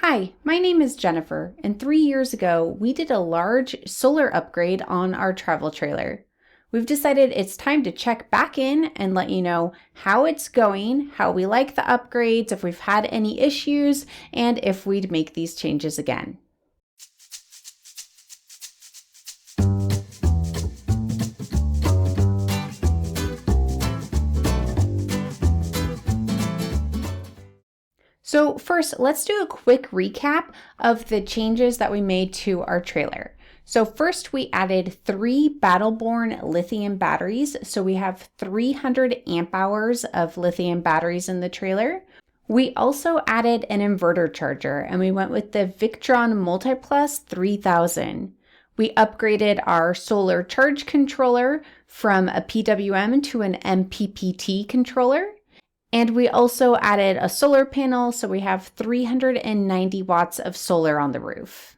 Hi, my name is Jennifer, and 3 years ago, we did a large solar upgrade on our travel trailer. We've decided it's time to check back in and let you know how it's going, how we like the upgrades, if we've had any issues, and if we'd make these changes again. So first, let's do a quick recap of the changes that we made to our trailer. So first, we added 3 Battleborn lithium batteries. So we have 300 amp hours of lithium batteries in the trailer. We also added an inverter charger, and we went with the Victron Multiplus 3000. We upgraded our solar charge controller from a PWM to an MPPT controller. And we also added a solar panel, so we have 390 watts of solar on the roof.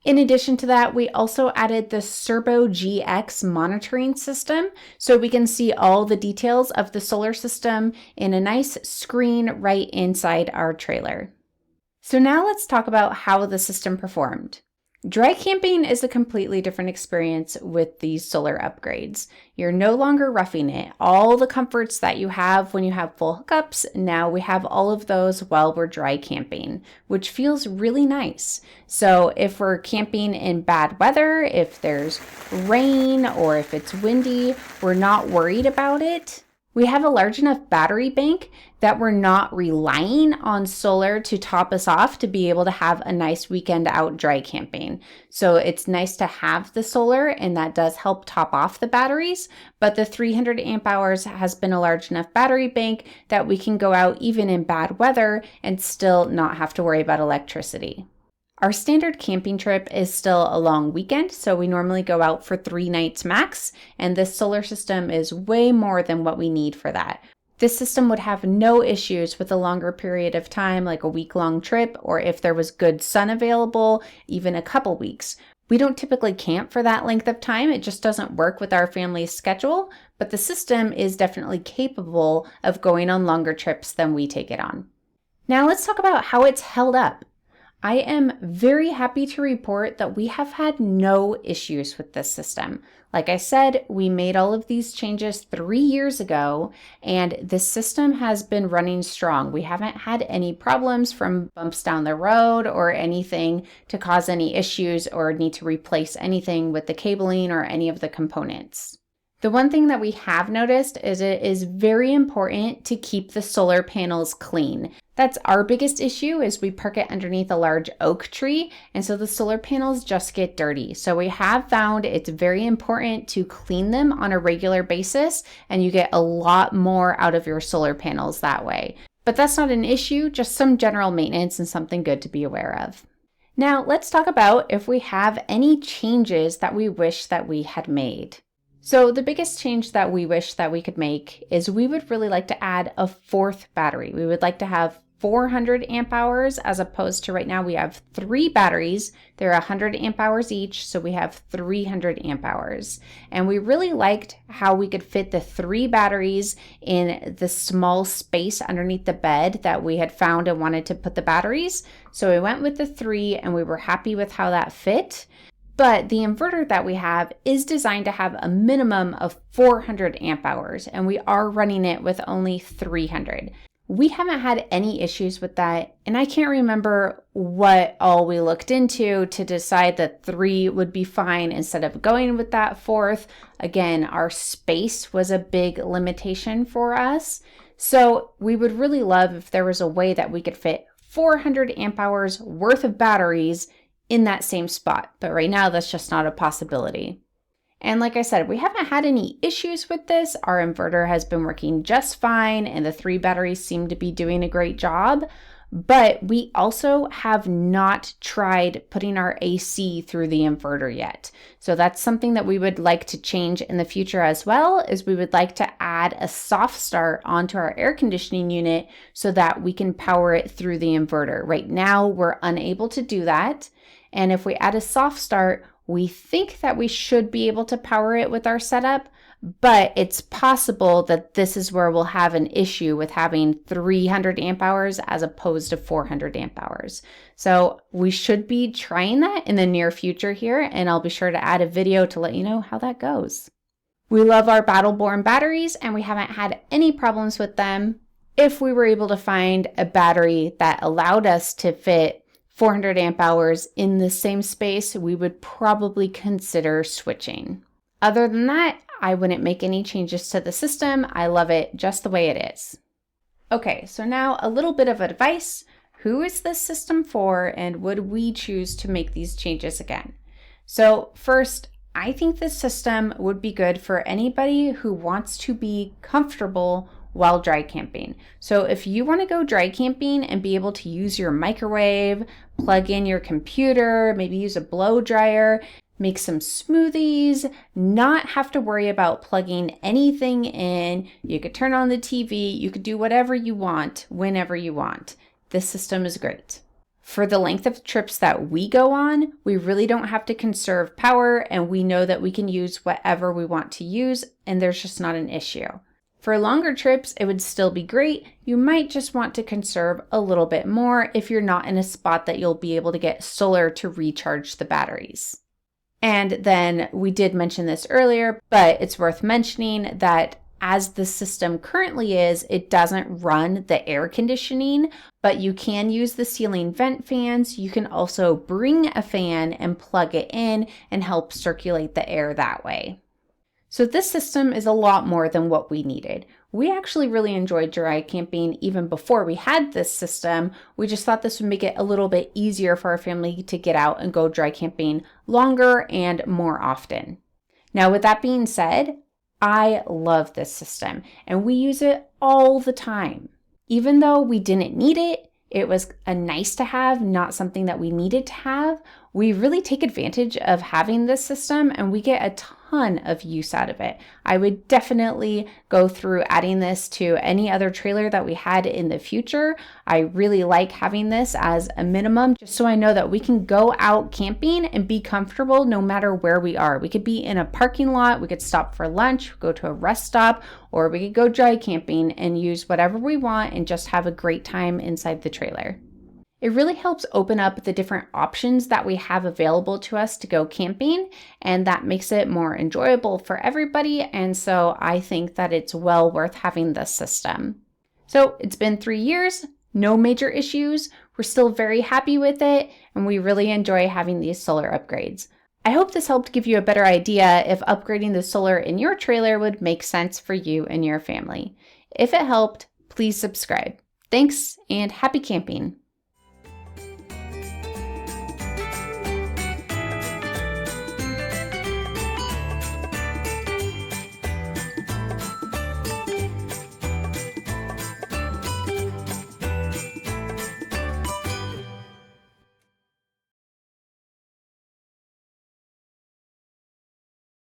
In addition to that, we also added the Serbo GX monitoring system, so we can see all the details of the solar system in a nice screen right inside our trailer. So now let's talk about how the system performed. Dry camping is a completely different experience with these solar upgrades. You're no longer roughing it. All the comforts that you have when you have full hookups, now we have all of those while we're dry camping, which feels really nice. So if we're camping in bad weather, if there's rain or if it's windy, we're not worried about it. We have a large enough battery bank that we're not relying on solar to top us off to be able to have a nice weekend out dry camping. So it's nice to have the solar, and that does help top off the batteries, but the 300 amp hours has been a large enough battery bank that we can go out even in bad weather and still not have to worry about electricity. Our standard camping trip is still a long weekend, so we normally go out for 3 nights max, and this solar system is way more than what we need for that. This system would have no issues with a longer period of time, like a week-long trip, or if there was good sun available, even a couple weeks. We don't typically camp for that length of time. It just doesn't work with our family's schedule, but the system is definitely capable of going on longer trips than we take it on. Now let's talk about how it's held up. I am very happy to report that we have had no issues with this system. Like I said, we made all of these changes 3 years ago, and this system has been running strong. We haven't had any problems from bumps down the road or anything to cause any issues or need to replace anything with the cabling or any of the components. The one thing that we have noticed is it is very important to keep the solar panels clean. That's our biggest issue is we park it underneath a large oak tree, and so the solar panels just get dirty. So we have found it's very important to clean them on a regular basis, and you get a lot more out of your solar panels that way. But that's not an issue, just some general maintenance and something good to be aware of. Now let's talk about if we have any changes that we wish that we had made. So the biggest change that we wish that we could make is we would really like to add a 4th battery. We would like to have 400 amp hours as opposed to right now we have 3 batteries. They're 100 amp hours each, so we have 300 amp hours. And we really liked how we could fit the 3 batteries in the small space underneath the bed that we had found and wanted to put the batteries. So we went with the 3 and we were happy with how that fit. But the inverter that we have is designed to have a minimum of 400 amp hours, and we are running it with only 300. We haven't had any issues with that, and I can't remember what all we looked into to decide that 3 would be fine instead of going with that 4th. Again, our space was a big limitation for us, so we would really love if there was a way that we could fit 400 amp hours worth of batteries in that same spot, but right now that's just not a possibility. And like I said, we haven't had any issues with this. Our inverter has been working just fine, and the 3 batteries seem to be doing a great job, but we also have not tried putting our AC through the inverter yet. So that's something that we would like to change in the future as well, is we would like to add a soft start onto our air conditioning unit so that we can power it through the inverter. Right now, we're unable to do that. And if we add a soft start, we think that we should be able to power it with our setup, but it's possible that this is where we'll have an issue with having 300 amp hours as opposed to 400 amp hours. So we should be trying that in the near future here, and I'll be sure to add a video to let you know how that goes. We love our Battle-Born batteries, and we haven't had any problems with them. If we were able to find a battery that allowed us to fit 400 amp hours in the same space, we would probably consider switching. Other than that, I wouldn't make any changes to the system. I love it just the way it is. Okay, so now a little bit of advice. Who is this system for, and would we choose to make these changes again? So first, I think this system would be good for anybody who wants to be comfortable while dry camping. So if you want to go dry camping and be able to use your microwave, plug in your computer, maybe use a blow dryer, make some smoothies, not have to worry about plugging anything in, you could turn on the TV, you could do whatever you want, whenever you want. This system is great. For the length of trips that we go on, we really don't have to conserve power, and we know that we can use whatever we want to use, and there's just not an issue. For longer trips, it would still be great. You might just want to conserve a little bit more if you're not in a spot that you'll be able to get solar to recharge the batteries. And then we did mention this earlier, but it's worth mentioning that as the system currently is, it doesn't run the air conditioning, but you can use the ceiling vent fans. You can also bring a fan and plug it in and help circulate the air that way. So this system is a lot more than what we needed. We actually really enjoyed dry camping even before we had this system. We just thought this would make it a little bit easier for our family to get out and go dry camping longer and more often. Now, with that being said, I love this system and we use it all the time. Even though we didn't need it, it was a nice to have, not something that we needed to have. We really take advantage of having this system and we get a ton of use out of it. I would definitely go through adding this to any other trailer that we had in the future. I really like having this as a minimum, just so I know that we can go out camping and be comfortable no matter where we are. We could be in a parking lot, we could stop for lunch, go to a rest stop, or we could go dry camping and use whatever we want and just have a great time inside the trailer. It really helps open up the different options that we have available to us to go camping, and that makes it more enjoyable for everybody. And so I think that it's well worth having this system. So it's been 3 years, no major issues. We're still very happy with it, and we really enjoy having these solar upgrades. I hope this helped give you a better idea if upgrading the solar in your trailer would make sense for you and your family. If it helped, please subscribe. Thanks, and happy camping.